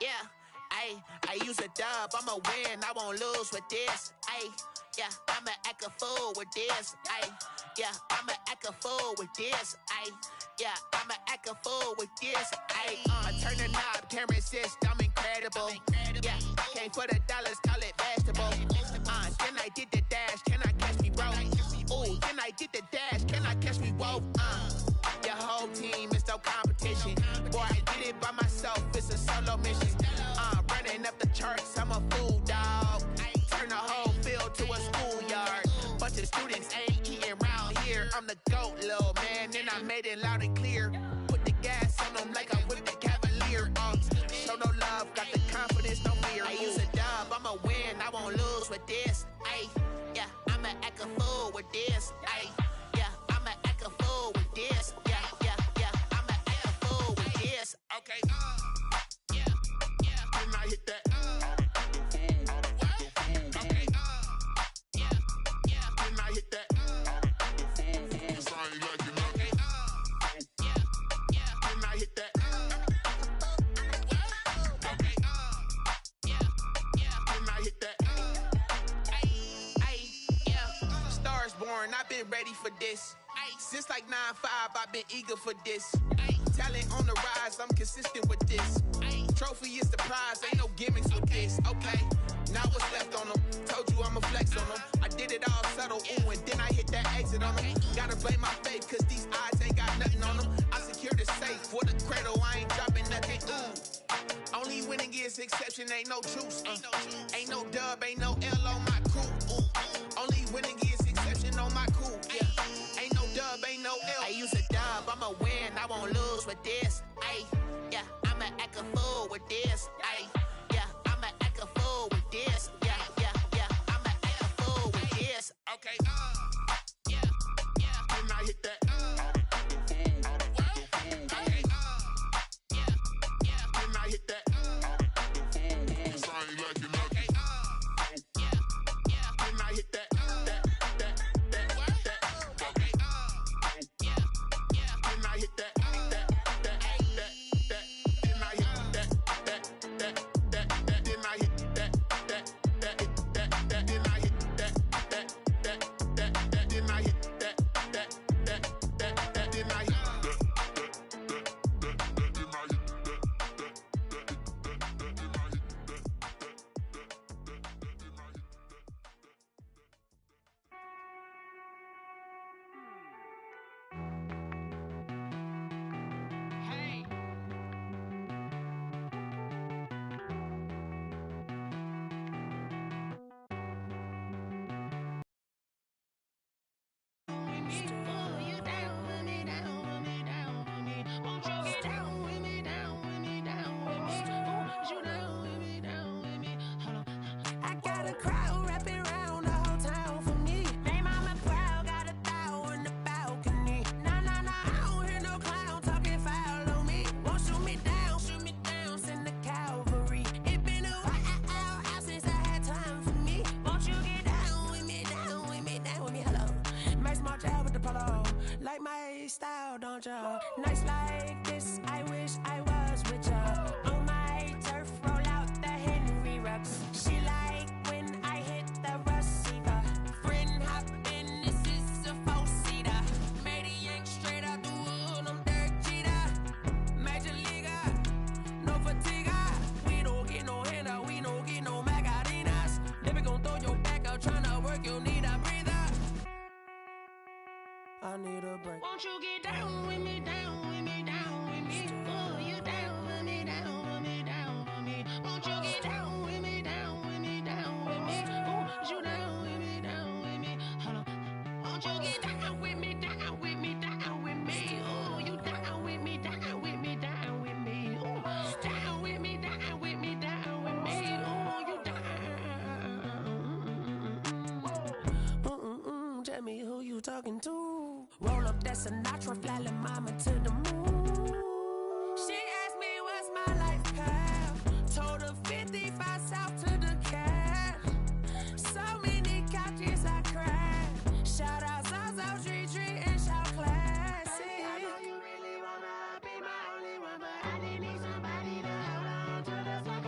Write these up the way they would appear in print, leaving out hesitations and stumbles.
yeah. Ayy, I use a dub, I'ma win, I won't lose with this. Ayy, yeah, I'ma act a fool with this. Ayy, yeah, I'ma act a fool with this. Ayy, yeah, I'ma act a fool with this. Ayy, turn the knob, camera assist, I'm incredible. Yeah, came for the dollars, call it vegetable. Then I did the dash, can I catch me, bro? Ooh, then I did the dash, can I catch me, whoa? Your whole team is no competition. Boy, I did it by myself, it's a solo mission. Running up the charts, I'm a fool, dog. Turn the whole field to a schoolyard. Bunch of students ain't eating round here. I'm the GOAT, little man, and I made it loud and clear. Put the gas on them like I'm with the Cavalier. Show no love, got the confidence, no fear. I use a dub, I'ma win, I won't lose with this. Ayy, yeah, I'ma act a fool with this. Ayy, yeah, I'ma act a fool with this. Yeah, yeah, yeah, I'ma act a fool with this. Okay, yeah, yeah. Then I hit that. Okay, yeah, yeah. Then I hit that. Cause I ain't like it. Okay, yeah, yeah. Then I hit that. Okay, yeah, yeah. Then I hit that. Ay, yeah. Stars born, I've been ready for this. Since like 9-5, I've been eager for this. Talent on the rise, I'm consistent with this. Trophy is the prize, ain't no gimmicks with this. Okay, now what's left on them? Told you I'ma flex on them. I did it all subtle, ooh, and then I hit that exit on them. Gotta blame my faith, cause these odds ain't got nothing on them. I secure the safe for the cradle, I ain't dropping nothing, ooh. Only winning is exception, ain't no truce. Ain't no dub, ain't no L on my crew. Only winning is exception on my crew. Yeah. Ain't no dub, ain't no L. I use a dub, I'ma win, I won't lose with this. Ayy, yeah, I'ma act a fool with this. Ayy, yeah, I'ma act a fool with this. Yeah, yeah, yeah, I'ma act a fool with this. Okay, yeah, yeah. Then I hit that. Okay, yeah, yeah. Then I hit that. Cause I ain't like it. Okay, yeah, yeah. Then I hit that. Like my style, don't ya? Nights like this, I wish I was with ya. On my turf, roll out the Henry Rux. She like when I hit the receiver. Friend hop in, this is a four-seater. Made a yank straight out the wood, I'm Derek Jeter. Major leaguer, no fatigue. We don't get no handout, we don't get no Macarinas. Never gon' throw your back out, tryna work, you need a breather. I need a break. Won't you get down with me, down with me, down with me? Oh, you down with me, down with me, down with me. Won't you get down with me, down with me, down with me? Oh, you down with me, down with me? Hold on. Won't you get down with me, down with me, down with me? Oh, you down with me, down with me, down with me? Oh, down with me, down with me, down with me? Oh, you down. Tell me who you talking to. Roll up that Sinatra, fly la mama to the moon. She asked me what's my life path. Told her 55 south to the cat. So many couches I cried. Shout out Zazo, Tree, and shout classic. I know you really wanna be my only one, but I didn't need somebody to hold on to the fuck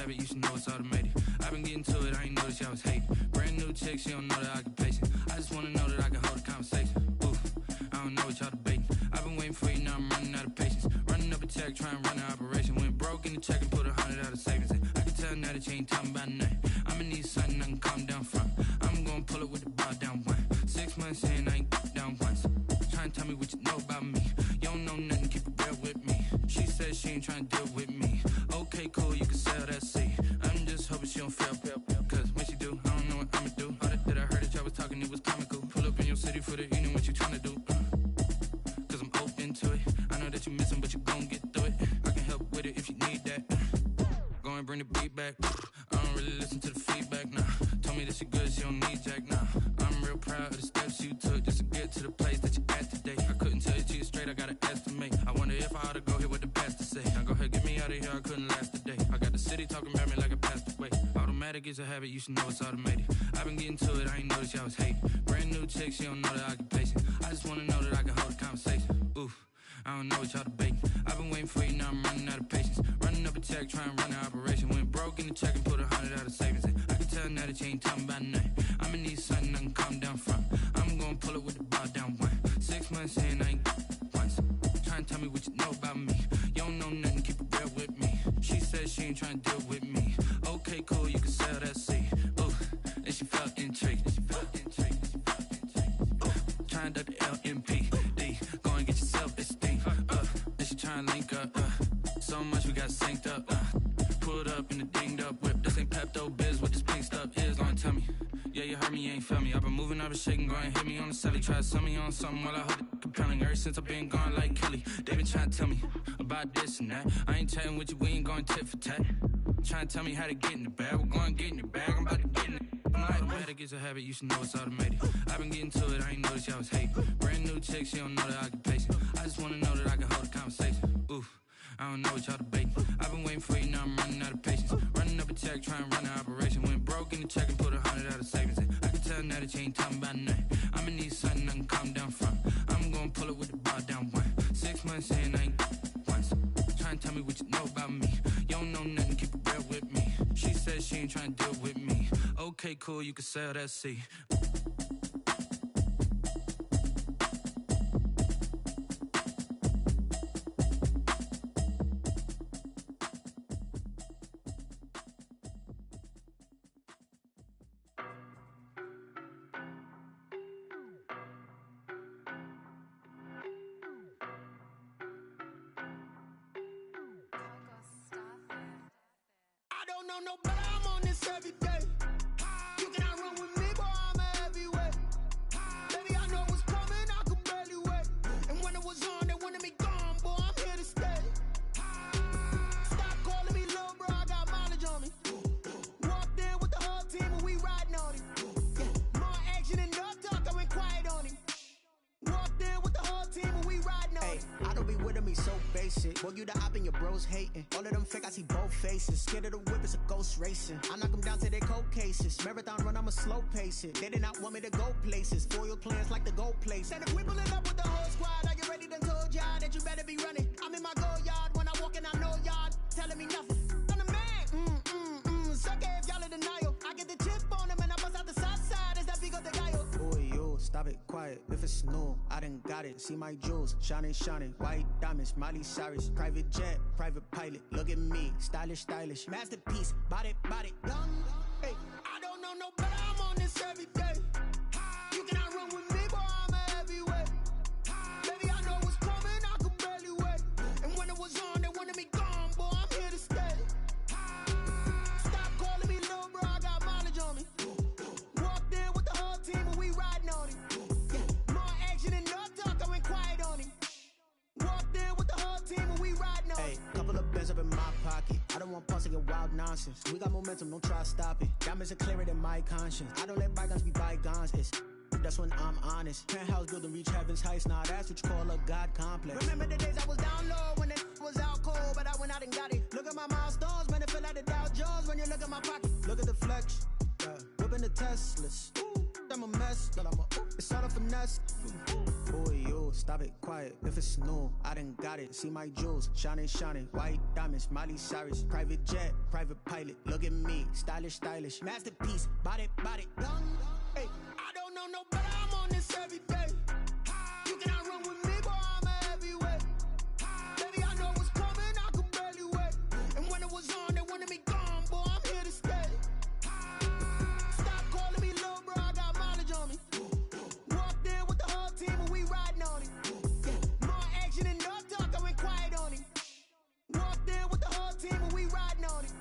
You should know it's automated. I've been getting to it, I ain't noticed y'all was hating. Brand new chick, she don't know the occupation. I just wanna know that I can hold a conversation. Oof, I don't know what y'all debating. I've been waiting for you, now I'm running out of patience. Running up a check, trying to run an operation. Went broke in the check and put 100 out of savings in. I can tell now that you ain't talking about nothing. I'ma need something I can calm down from. I'm gonna pull it with the bar down one. 6 months in, I ain't down once. Trying to tell me what you know about me. You don't know nothing, keep it real with me. She said she ain't trying to deal with me. Okay, cool, you can sell that seat. I'm just hoping she don't fail. Cause when she do, I don't know what I'ma do. All that I heard that y'all was talking, it was comical. Pull up in your city for the evening, what you tryna do? Cause I'm open to it. I know that you missing, but you gon' get through it. I can help with it if you need that. Go and bring the beat back. I don't really listen to the feedback, nah. Told me that she good, she don't need jack, nah. I'm real proud of the steps you took just to get to the place that you're at today. I couldn't tell you to you straight, I gotta estimate. I wonder if I ought to go here with the pastor say. Now go ahead, get me out of here, I couldn't last a day. I got the city talking about me like I passed away. Automatic is a habit, you should know it's automated. I've been getting to it, I ain't noticed y'all was hating. Brand new chick, she don't know the occupation. I just wanna know that I can hold a conversation. Oof, I don't know what y'all debating. I've been waiting for you, now I'm running out of patience. Running up a check, trying to run an operation. Went broke in the check and put 100 out of savings in. I can tell now that you ain't talking about nothing. I'ma need something I can calm down from. I'm gonna pull it with the bar down one. 6 months in, I ain't once. Trying to tell me what you know about me. You don't know nothing, keep it real with me. She said she ain't trying to deal with me. Okay, cool, you can sell that seat. Ooh, and she felt intrigued. Trying to duck the LMPD. Go and get your self-esteem. And she trying to link up. So much we got synced up. Pulled up in the dinged up whip. This ain't Pepto-Biz, what this pink stuff is. Go and tell me. Yeah, you heard me, you ain't felt me. I've been moving, I've been shaking, go and hit me on the celly. Try to sell me on something while I hold it compelling. Ever since I've been gone like Kelly, they been trying to tell me about this and that. I ain't chatting with you, we ain't going tit for tat. Trying to tell me how to get in the bag. We're going to get in the bag, I'm about to get in it. Automatic is a habit, you should know it's automated. I've been getting to it, I ain't noticed y'all was hating. Brand new chick, she don't know the occupation. I just wanna know that I can hold a conversation. Oof, I don't know what y'all debating. I've been waiting for you, now I'm running out of patience. Running up a check, trying to run an operation. Went broke in the check and put 100 out of savings in. I can tell now that you ain't talking about nothing. I'ma need something I can calm down from. I'm gonna pull it with the bar down one. 6 months in, I ain't once. Trying to tell me what you know about me. You don't know nothing, keep it real with me. She said she ain't trying to deal with me. Okay, cool, you can sell that seat. I don't know no better, I'm on this every day. You cannot run with me, boy, I'm a heavyweight. Baby, I know what's coming, I could barely wait. And when it was on, they wanted me gone, boy, I'm here to stay. Stop calling me little bro, I got mileage on me. Walked in with the whole team and we riding on him. More action and no talk, I went quiet on him. Walked in with the whole team and we riding on him. I don't be with me so basic. basic. Boy, you the op and your bros hating. All of them fake, I see both faces. Scared of the whip, it's a ghost racing. I knock them down to their cold cases. Marathon run, I'ma slow pace it. They did not want me to go places. Foil plans like the gold place. And if we pulling up with the whole squad, I get ready done told y'all that you better be running. I'm in my go yard. When I walk in, I know y'all telling me nothing. I'm the man. Suck it if y'all in denial. I get the chip on them and I bust out the south side. Is that big of the guy? Boy, yo, stop it, quiet. If it's new, I done got it. See my jewels, shining, white diamonds, Miley Cyrus, private jet, private pilot. Look at me, stylish, masterpiece, body, young. Hey, I don't know no better. I'm on this every day. You cannot run with me, boy. I'm a heavyweight. Baby, I know what's coming. I could barely wait. And when it was on, they wanted me gone, boy. I'm here to stay. Stop calling me little bro. I got mileage on me. Walked in with the whole team and we riding on it. More action and no talk. I went quiet on him. Walked in with the whole team and we riding on it. Hey, couple of bands up in my pocket. I don't want pulse and wild nonsense. We got momentum, don't try to stop it. Diamonds are clearer than my conscience. I don't let bygones be bygones. That's when I'm honest. Penthouse building reach heaven's heights. Now that's what you call a God complex. Remember the days I was down low when it was out cold, but I went out and got it. Look at my milestones, man, it feel like the Dow Jones when you look at my pocket. Look at the flex, whipping the Teslas. I'm a mess, but it's all a finesse. Boy, yo, stop it, quiet. If it's new, I done got it. See my jewels, shining, white diamonds, Miley Cyrus, private jet, private pilot. Look at me, stylish, masterpiece, body, young. Hey, I don't know no better. I'm on this every day. You cannot run with me, boy. I'm a heavyweight. Baby, I know what's coming. I could barely wait. And when it was on, they wanted me gone, boy. I'm here to stay. Stop calling me little bro. I got mileage on me. Walked in with the whole team and we riding on it. More action and no talk. I went quiet on him. Walked in with the whole team and we riding on it.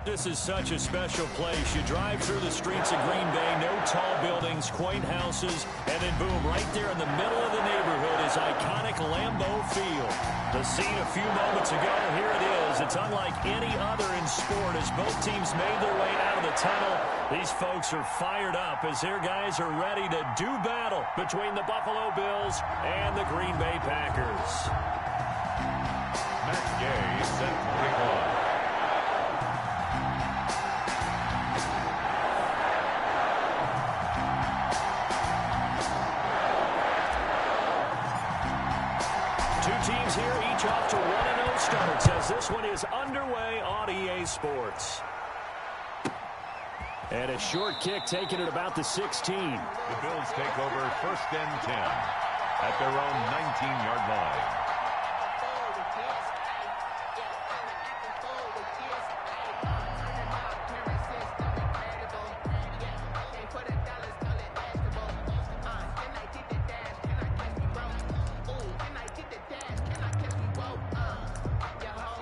This is such a special place. You drive through the streets of Green Bay, no tall buildings, quaint houses, and then boom, right there in the middle of the neighborhood is iconic Lambeau Field. The scene a few moments ago, here it is. It's unlike any other in sport as both teams made their way out of the tunnel. These folks are fired up as their guys are ready to do battle between the Buffalo Bills and the Green Bay Packers. Matt Gay set to kick off. Two teams here, each off to 1-0 starts as this one is underway on EA Sports. And a short kick taken at about the 16. The Bills take over 1st and 10 at their own 19-yard line.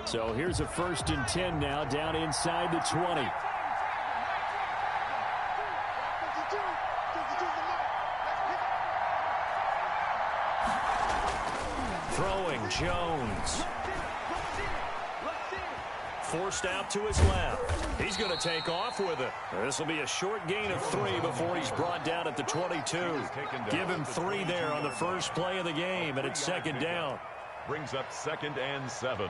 So here's a 1st and 10 now down inside the 20. Throwing Jones. Forced out to his left. He's going to take off with it. This will be a short gain of 3 before he's brought down at the 22. Give him 3 there on the first play of the game, and it's 2nd down. Brings up 2nd and 7.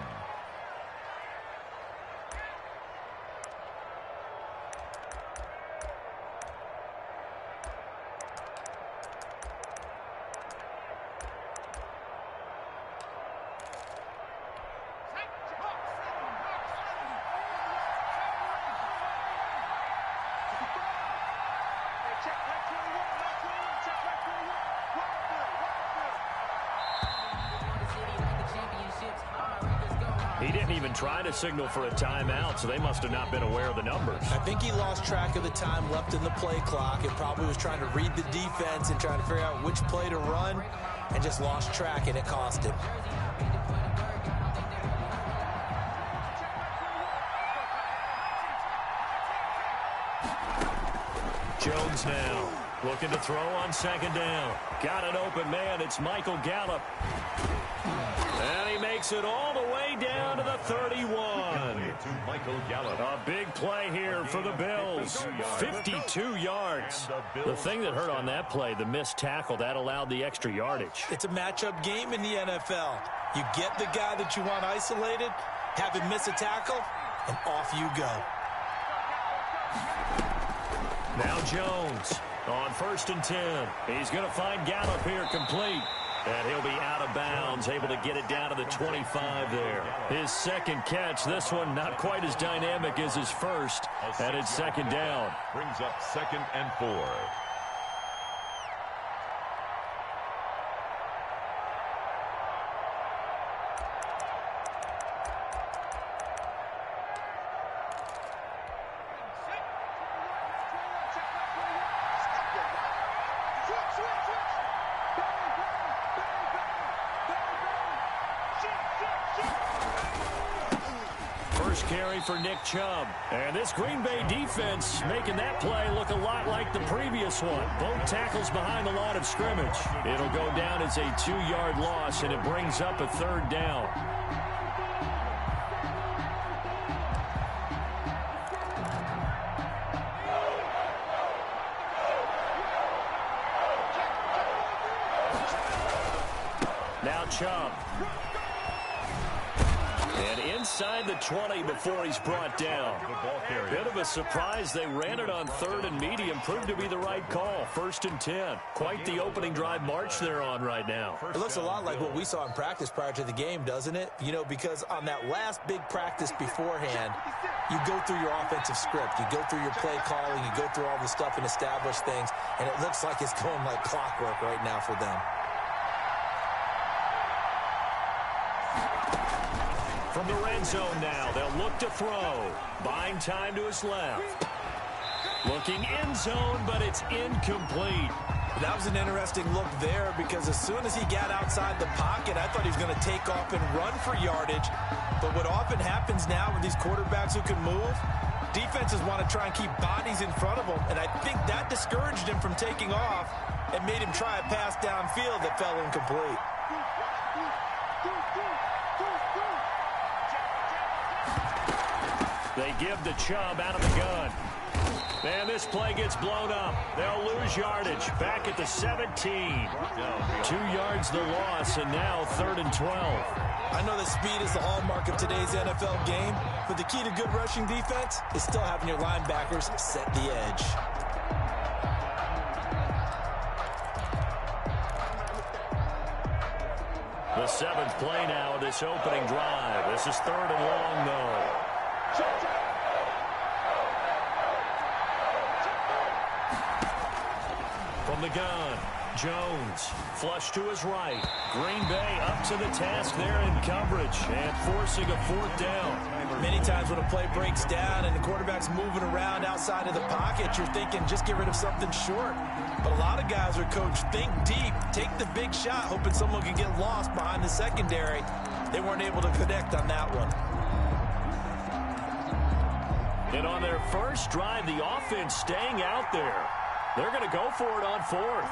He didn't even try to signal for a timeout, so they must have not been aware of the numbers. I think he lost track of the time left in the play clock and probably was trying to read the defense and trying to figure out which play to run and just lost track, and it cost him. Jones now looking to throw on 2nd down. Got an open man. It's Michael Gallup. And he makes it all the way down to the 31. Michael Gallup. A big play here for the Bills. 52 yards. The thing that hurt on that play, the missed tackle, that allowed the extra yardage. It's a matchup game in the NFL. You get the guy that you want isolated, have him miss a tackle, and off you go. Now Jones on 1st and 10. He's going to find Gallup here complete. And he'll be out of bounds, able to get it down to the 25 there. His 2nd catch, this one not quite as dynamic as his first, and it's 2nd down. Brings up 2nd and 4. Carry for Nick Chubb. And this Green Bay defense making that play look a lot like the previous one. Both tackles behind the line of scrimmage. It'll go down as a 2-yard loss, and it brings up a 3rd down. Now Chubb. And inside the 20 before he's brought down. Bit of a surprise. They ran it on 3rd and medium. Proved to be the right call. 1st and 10. Quite the opening drive march they're on right now. It looks a lot like what we saw in practice prior to the game, doesn't it? You know, because on that last big practice beforehand, you go through your offensive script. You go through your play calling. You go through all the stuff and establish things. And it looks like it's going like clockwork right now for them. From the red zone now, they'll look to throw. Buying time to his left. Looking end zone, but it's incomplete. That was an interesting look there because as soon as he got outside the pocket, I thought he was going to take off and run for yardage. But what often happens now with these quarterbacks who can move, defenses want to try and keep bodies in front of them. And I think that discouraged him from taking off and made him try a pass downfield that fell incomplete. They give the Chubb out of the gun. And this play gets blown up. They'll lose yardage. Back at the 17. 2 yards the loss, and now 3rd and 12. I know that speed is the hallmark of today's NFL game, but the key to good rushing defense is still having your linebackers set the edge. The 7th play now of this opening drive. This is 3rd and long, though. From the gun, Jones, flush to his right. Green Bay up to the task there in coverage and forcing a 4th down. Many times when a play breaks down and the quarterback's moving around outside of the pocket, you're thinking just get rid of something short. But a lot of guys are coached, think deep, take the big shot, hoping someone can get lost behind the secondary. They weren't able to connect on that one. And on their first drive, the offense staying out there. They're going to go for it on 4th.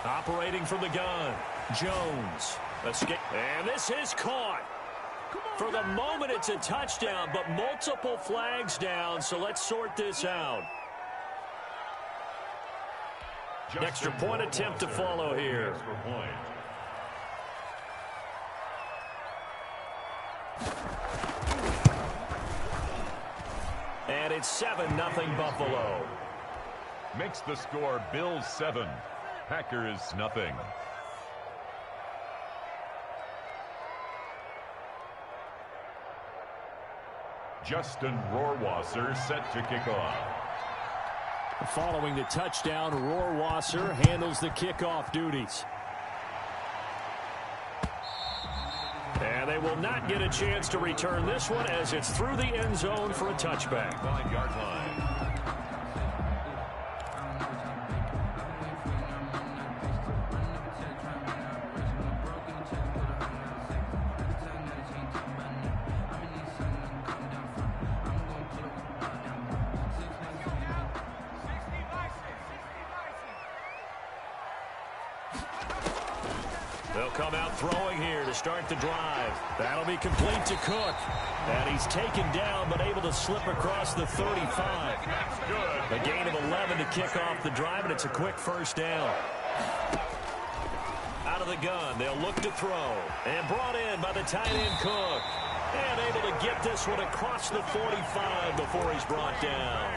Operating from the gun, Jones. Escape. And this is caught. For the moment, it's a touchdown, but multiple flags down, so let's sort this out. Extra point attempt to follow here. And it's 7-0 Buffalo. Makes the score Bills 7, Packers nothing. Justin Rohrwasser set to kick off. Following the touchdown, Rohrwasser handles the kickoff duties. And they will not get a chance to return this one as it's through the end zone for a touchback. 5-yard line. They'll come out throwing here to start the drive. That'll be complete to Cook. And he's taken down but able to slip across the 35. A gain of 11 to kick off the drive, and it's a quick first down. Out of the gun, they'll look to throw. And brought in by the tight end Cook. And able to get this one across the 45 before he's brought down.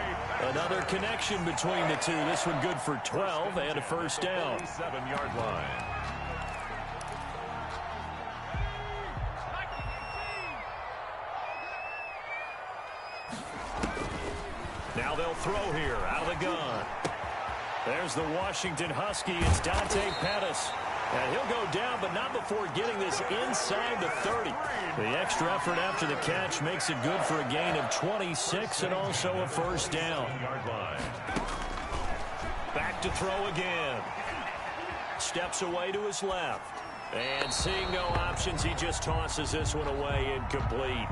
Another connection between the two. This one good for 12 and a first down. 7-yard line. Now they'll throw here out of the gun. There's the Washington Husky. It's Dante Pettis. And he'll go down, but not before getting this inside the 30. The extra effort after the catch makes it good for a gain of 26 and also a first down. Back to throw again. Steps away to his left. And seeing no options, he just tosses this one away incomplete.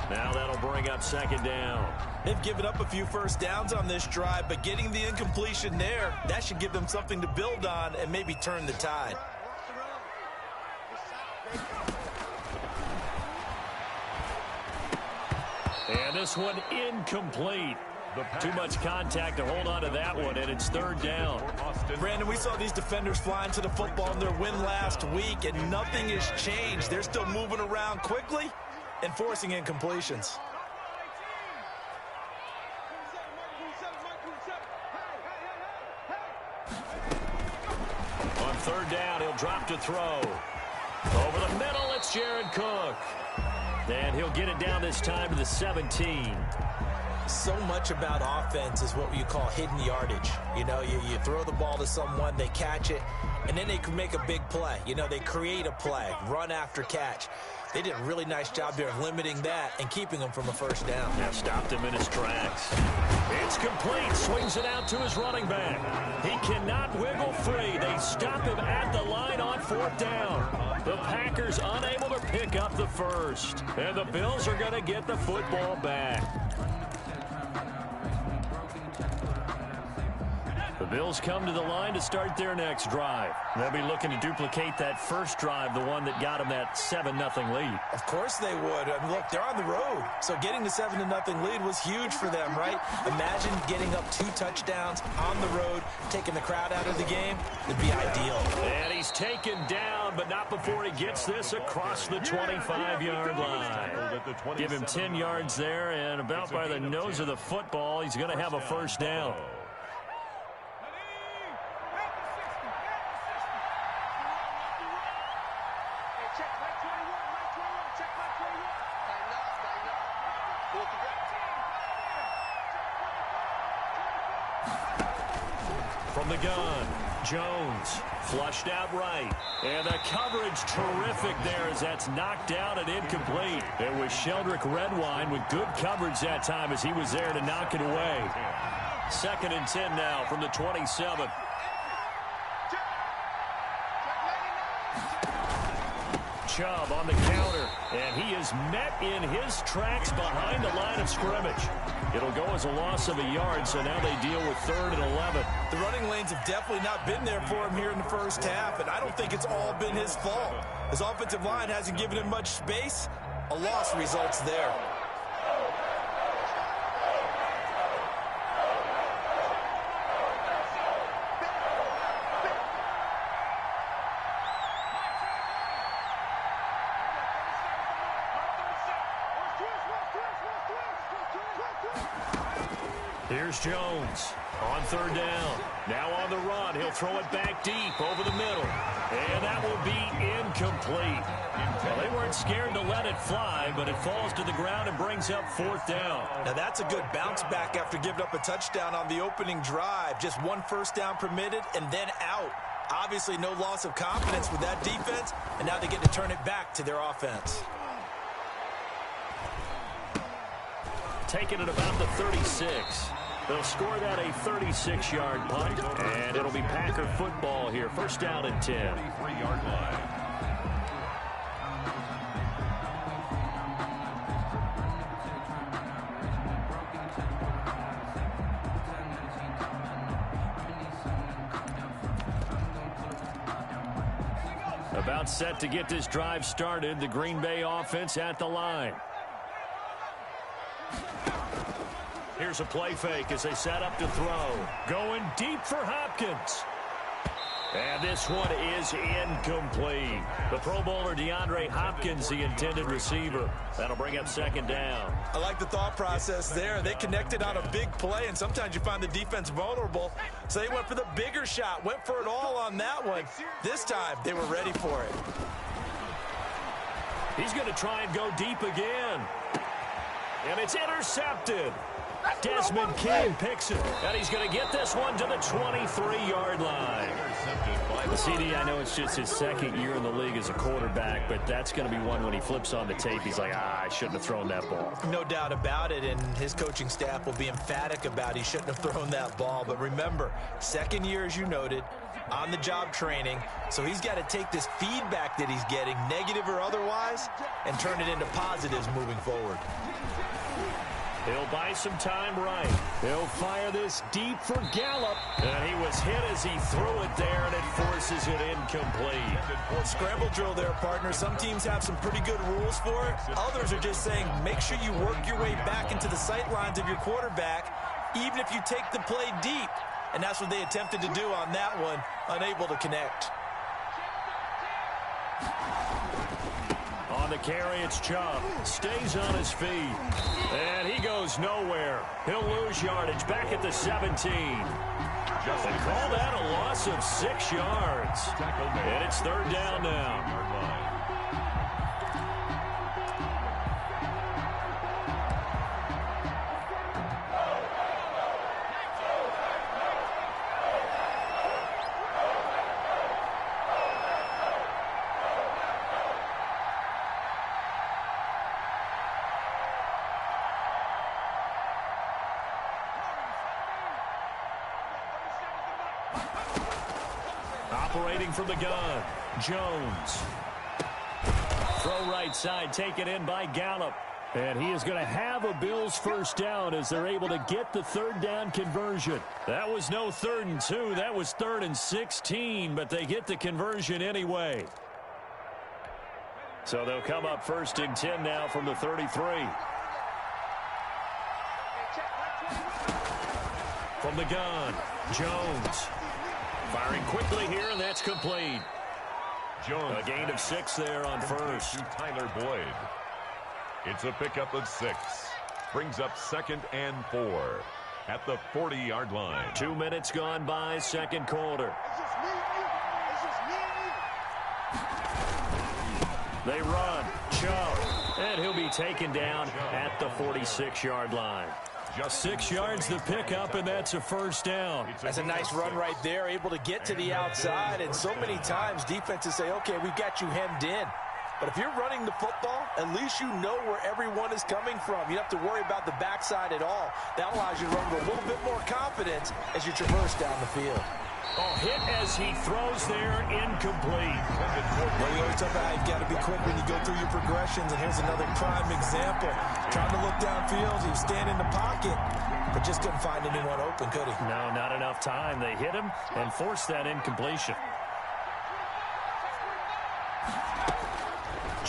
Now that'll bring up second down. They've given up a few first downs on this drive, but getting the incompletion there, that should give them something to build on and maybe turn the tide. And this one incomplete. Too much contact to hold on to that one, and it's third down. Brandon, we saw these defenders flying to the football in their win last week, and nothing has changed. They're still moving around quickly and forcing incompletions. On third down, he'll drop to throw. Over the middle, it's Jared Cook. And he'll get it down this time to the 17. So much about offense is what you call hidden yardage. You know, you throw the ball to someone, they catch it, and then they can make a big play. You know, they create a play, run after catch. They did a really nice job there of limiting that and keeping him from a first down. Now stopped him in his tracks. It's complete. Swings it out to his running back. He cannot wiggle free. They stop him at the line on fourth down. The Packers unable to pick up the first. And the Bills are going to get the football back. The Bills come to the line to start their next drive. They'll be looking to duplicate that first drive, the one that got them that 7-0 lead. Of course they would. I mean, look, they're on the road. So getting the 7-0 lead was huge for them, right? Imagine getting up 2 touchdowns on the road, taking the crowd out of the game. It'd be ideal. And he He's taken down, but not before he gets this across the 25-yard line. Give him 10 yards there, and about by the nose of the football, he's going to have a first down. From the gun, Jones flushed out right. And the coverage terrific there as that's knocked out and incomplete. It was Sheldrick Redwine with good coverage that time as he was there to knock it away. 2nd and 10 now from the 27. Chubb on the counter, and he is met in his tracks behind the line of scrimmage. It'll go as a loss of a yard, so now they deal with 3rd and 11. The running lanes have definitely not been there for him here in the first half, and I don't think it's all been his fault. His offensive line hasn't given him much space. A loss results there. Here's Jones on 3rd down. Now on the run. He'll throw it back deep over the middle. And that will be incomplete. Well, they weren't scared to let it fly, but it falls to the ground and brings up 4th down. Now that's a good bounce back after giving up a touchdown on the opening drive. Just 1 first down permitted and then out. Obviously no loss of confidence with that defense, and now they get to turn it back to their offense. Taken at about the 36. They'll score that a 36-yard punt, and it'll be Packer football here. First down and 10. 33-yard line. About set to get this drive started. The Green Bay offense at the line. Here's a play fake as they set up to throw. Going deep for Hopkins. And this one is incomplete. The Pro Bowler DeAndre Hopkins, the intended receiver. That'll bring up 2nd down. I like the thought process there. They connected on a big play, and sometimes you find the defense vulnerable. So they went for the bigger shot, went for it all on that one. This time, they were ready for it. He's going to try and go deep again. And it's intercepted. Desmond King picks it, and he's going to get this one to the 23-yard line. CD, I know it's just his 2nd year in the league as a quarterback, but that's going to be one when he flips on the tape, he's like, I shouldn't have thrown that ball. No doubt about it, and his coaching staff will be emphatic about he shouldn't have thrown that ball. But remember, 2nd year, as you noted, on-the-job training, so he's got to take this feedback that he's getting, negative or otherwise, and turn it into positives moving forward. He'll buy some time right. He'll fire this deep for Gallup. And he was hit as he threw it there, and it forces it incomplete. Well, scramble drill there, partner. Some teams have some pretty good rules for it. Others are just saying make sure you work your way back into the sight lines of your quarterback, even if you take the play deep. And that's what they attempted to do on that one, unable to connect. On the carry, it's Chubb. Stays on his feet. And he goes nowhere. He'll lose yardage back at the 17. They call that a loss of 6 yards. And it's 3rd down now. Operating from the gun, Jones. Throw right side, taken in by Gallup. And he is going to have a Bills first down as they're able to get the 3rd down conversion. That was no 3rd and 2. That was 3rd and 16, but they get the conversion anyway. So they'll come up 1st and 10 now from the 33. From the gun, Jones. Firing quickly here, and that's complete. Jones. A gain of 6 there on first. To Tyler Boyd. It's a pickup of 6. Brings up 2nd and 4 at the 40-yard line. 2 minutes gone by, second quarter. They run. Chubb. And he'll be taken down at the 46-yard line. Just 6 yards the pickup, and that's a first down. That's a nice run right there, able to get to the outside. And so many times defenses say, okay, we've got you hemmed in. But if you're running the football, at least you know where everyone is coming from. You don't have to worry about the backside at all. That allows you to run with a little bit more confidence as you traverse down the field. Oh, hit as he throws there, incomplete. Well, you always talk about how you've got to be quick when you go through your progressions, and here's another prime example. Trying to look downfield, he was standing in the pocket, but just couldn't find anyone open, could he? No, not enough time. They hit him and forced that incompletion.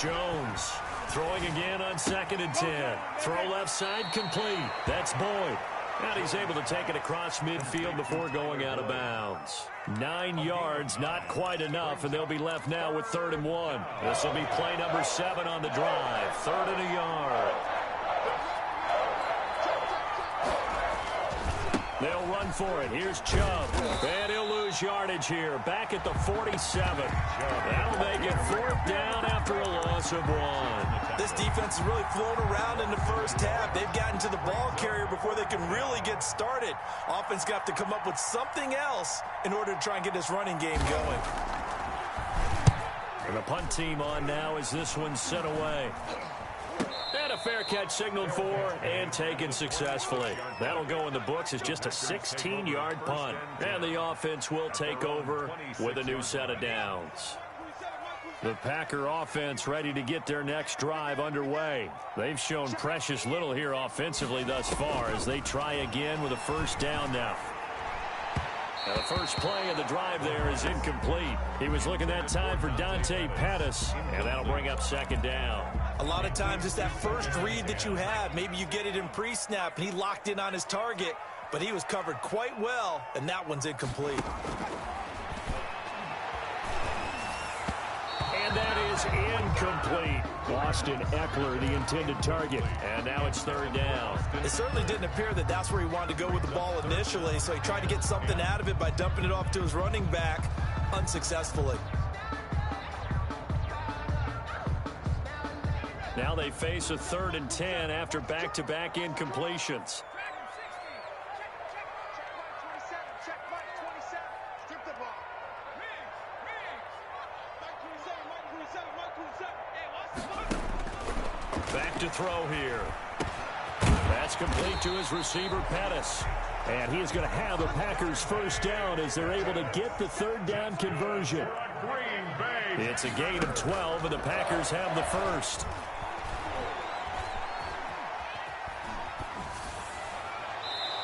Jones throwing again on 2nd and 10. Throw left side complete. That's Boyd. And he's able to take it across midfield before going out of bounds. 9 yards, not quite enough, and they'll be left now with 3rd and 1. This will be play number 7 on the drive. 3rd and a yard. They'll run for it. Here's Chubb. And he'll lose yardage here. Back at the 47. That'll make it 4th down after a loss of 1. This defense has really flown around in the first half. They've gotten to the ball carrier before they can really get started. Offense got to come up with something else in order to try and get this running game going. And the punt team on now as this one's sent away. And a fair catch signaled for and taken successfully. That'll go in the books as just a 16-yard punt. And the offense will take over with a new set of downs. The Packer offense ready to get their next drive underway. They've shown precious little here offensively thus far as they try again with a first down now. The first play of the drive there is incomplete. He was looking that time for Dante Pettis, and that'll bring up 2nd down. A lot of times it's that first read that you have. Maybe you get it in pre-snap, and he locked in on his target, but he was covered quite well, and that one's incomplete. And that is incomplete. Austin Eckler, the intended target. And now it's 3rd down. It certainly didn't appear that that's where he wanted to go with the ball initially, so he tried to get something out of it by dumping it off to his running back unsuccessfully. Now they face a 3rd and 10 after back-to-back incompletions. Back to throw here. That's complete to his receiver, Pettis. And he is going to have the Packers first down as they're able to get the 3rd down conversion. It's a gain of 12, and the Packers have the first.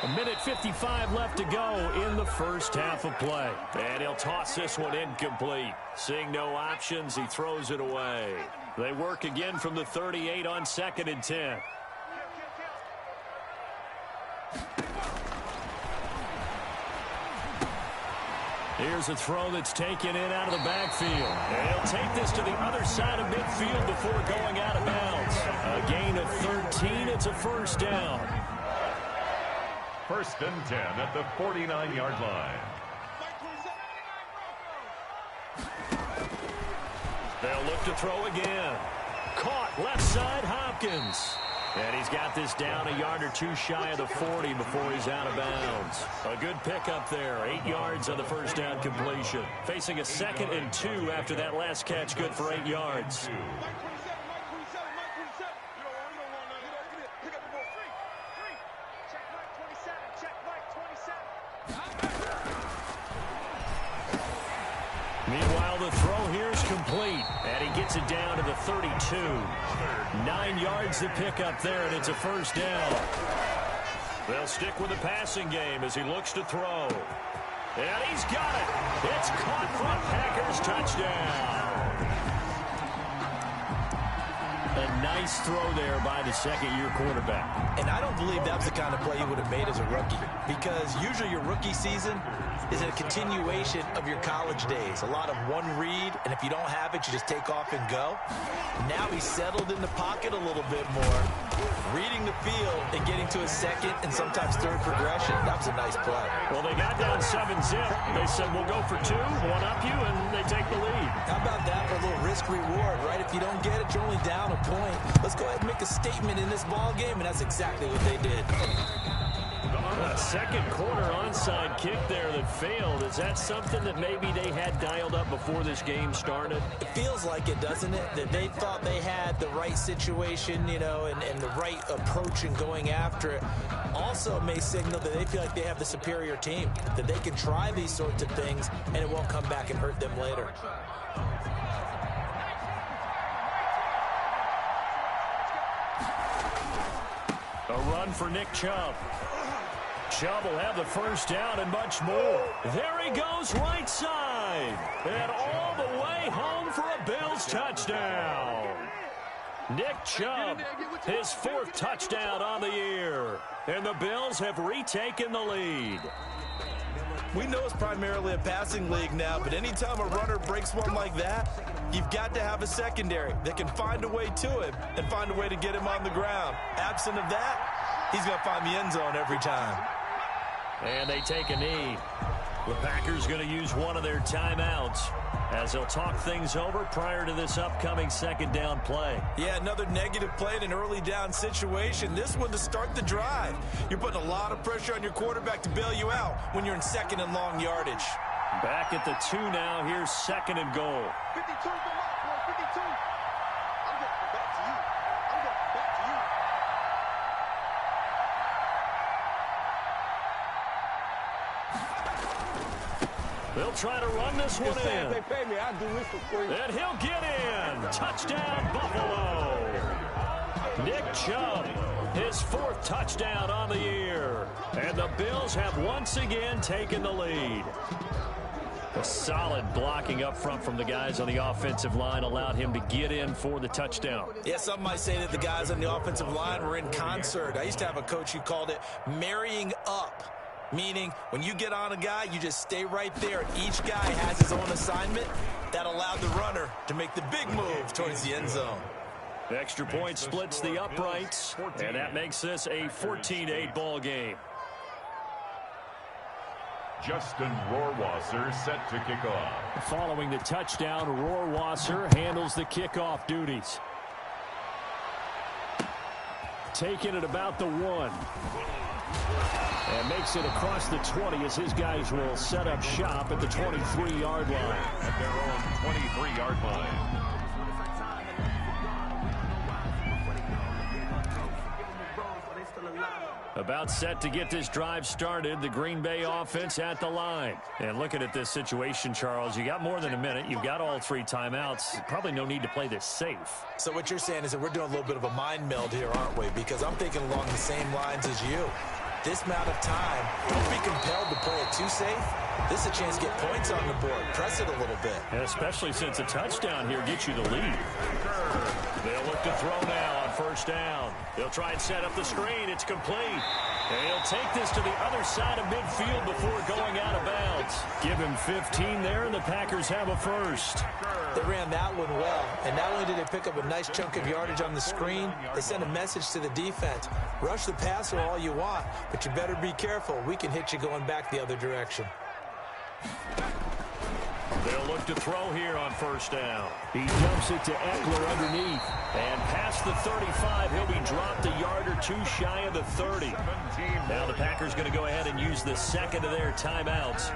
A minute 55 left to go in the first half of play. And he'll toss this one incomplete. Seeing no options, he throws it away. They work again from the 38 on 2nd and 10. Here's a throw that's taken in out of the backfield. And he'll take this to the other side of midfield before going out of bounds. A gain of 13. It's a first down. 1st and 10 at the 49-yard line. They'll look to throw again. Caught left side, Hopkins. And he's got this down a yard or two shy of the 40 before he's out of bounds. A good pickup there. 8 yards on the first down completion. Facing a 2nd and 2 after that last catch, good for 8 yards. Meanwhile, the throw here is complete, and he gets it down to the 32. 9 yards to pick up there, and it's a first down. They'll stick with the passing game as he looks to throw. And he's got it. It's caught for a Packers touchdown. A nice throw there by the second-year quarterback. And I don't believe that's the kind of play he would have made as a rookie, because usually your rookie season, is a continuation of your college days. A lot of one read, and if you don't have it, you just take off and go. Now he's settled in the pocket a little bit more, reading the field and getting to his second and sometimes third progression. That was a nice play. Well, they got down 7-zip. They said, we'll go for 2, one up you, and they take the lead. How about that for a little risk-reward, right? If you don't get it, you're only down a point. Let's go ahead and make a statement in this ball game, and that's exactly what they did. A second quarter onside kick there that failed. Is that something that maybe they had dialed up before this game started? It feels like it, doesn't it? That they thought they had the right situation, you know, and the right approach in going after it. Also may signal that they feel like they have the superior team, that they can try these sorts of things and it won't come back and hurt them later. A run for Nick Chubb. Chubb will have the first down and much more. There he goes right side. And all the way home for a Bills touchdown. Nick Chubb, his 4th touchdown on the year. And the Bills have retaken the lead. We know it's primarily a passing league now, but anytime a runner breaks one like that, you've got to have a secondary that can find a way to him and find a way to get him on the ground. Absent of that, he's going to find the end zone every time. And they take a knee. The Packers going to use one of their timeouts as they'll talk things over prior to this upcoming second down play. Yeah, another negative play in an early down situation. This one to start the drive. You're putting a lot of pressure on your quarterback to bail you out when you're in second and long yardage. Back at the 2 now. Here's second and goal. 52, come on, 52. I'm going back to you. I'm going back to you. They'll try to run this one in. They pay me. I'll do this for free. And he'll get in. Touchdown, Buffalo. Nick Chubb, his 4th touchdown on the year. And the Bills have once again taken the lead. A solid blocking up front from the guys on the offensive line allowed him to get in for the touchdown. Yeah, some might say that the guys on the offensive line were in concert. I used to have a coach who called it marrying up. Meaning, when you get on a guy, you just stay right there. Each guy has his own assignment. That allowed the runner to make the big move towards the end zone. The extra point splits the uprights, and that makes this a 14-8 ball game. Justin Rohrwasser set to kick off. Following the touchdown, Rohrwasser handles the kickoff duties. Taking it about the 1. And makes it across the 20 as his guys will set up shop at the 23-yard line. At their own 23-yard line. About set to get this drive started, the Green Bay offense at the line. And looking at this situation, Charles, you got more than a minute. You've got all 3 timeouts. Probably no need to play this safe. So what you're saying is that we're doing a little bit of a mind meld here, aren't we? Because I'm thinking along the same lines as you. This amount of time, don't be compelled to play it too safe. This is a chance to get points on the board. Press it a little bit. And especially since a touchdown here gets you the lead. They'll look to throw now on first down. They'll try and set up the screen. It's complete. And he'll take this to the other side of midfield before going out of bounds. Give him 15 there, and the Packers have a first. They ran that one well. And not only did they pick up a nice chunk of yardage on the screen, they sent a message to the defense. Rush the passer all you want, but you better be careful. We can hit you going back the other direction. They'll look to throw here on first down. He dumps it to Eckler underneath. And past the 35, he'll be dropped a yard or 2 shy of the 30. Now the Packers going to go ahead and use the second of their timeouts,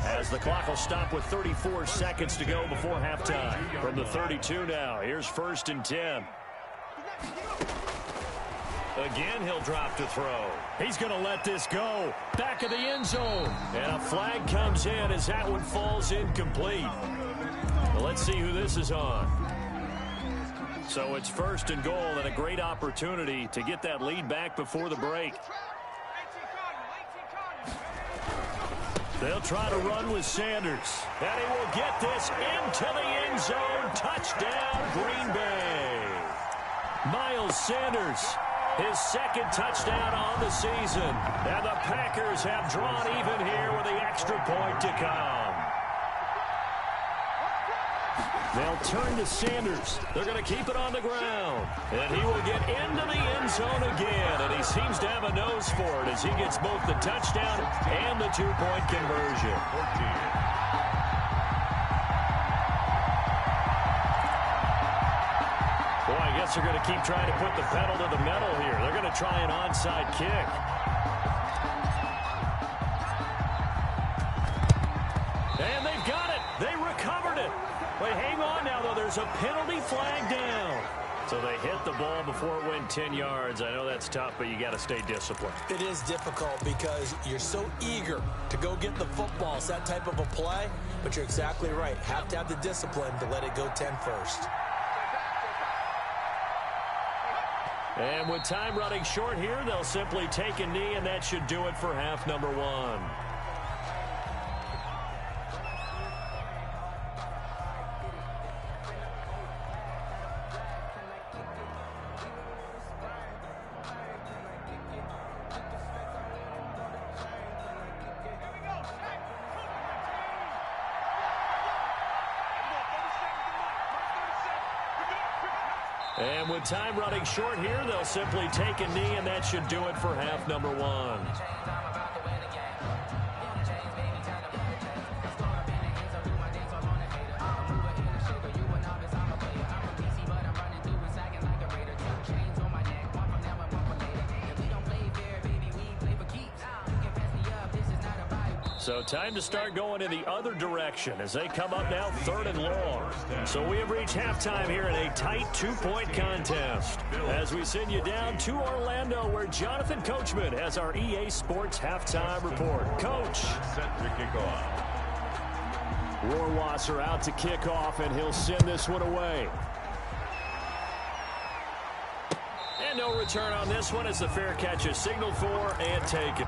as the clock will stop with 34 seconds to go before halftime. From the 32 now, here's 1st and 10. Again, he'll drop to throw. He's going to let this go. Back of the end zone. And a flag comes in as that one falls incomplete. Well, let's see who this is on. So it's 1st and goal, and a great opportunity to get that lead back before the break. They'll try to run with Sanders. And he will get this into the end zone. Touchdown, Green Bay. Miles Sanders His second touchdown on the season. And the Packers have drawn even here with the extra point to come. They'll turn to Sanders. They're going to keep it on the ground. And he will get into the end zone again. And he seems to have a nose for it as he gets both the touchdown and the two-point conversion. Boy, I guess they're going to keep trying to put the pedal to the metal here. They're going to try an onside kick. And they've got it. They recovered it. Wait, hang on now, though. There's a penalty flag down. So they hit the ball before it went 10 yards. I know that's tough, but you got to stay disciplined. It is difficult because you're so eager to go get the football. It's that type of a play, but you're exactly right. Have to have the discipline to let it go 10 first. And with time running short here, they'll simply take a knee, and that should do it for half number one. And with time running short here, they'll simply take a knee, and that should do it for half number one. So time to start going in the other direction as they come up now 3rd and long. So we have reached halftime here in a tight 2-point contest as we send you down to Orlando where Jonathan Coachman has our EA Sports halftime report. Coach. Set to kick off. Rohrwasser out to kick off, and he'll send this one away. And no return on this one as the fair catch is signaled for and taken.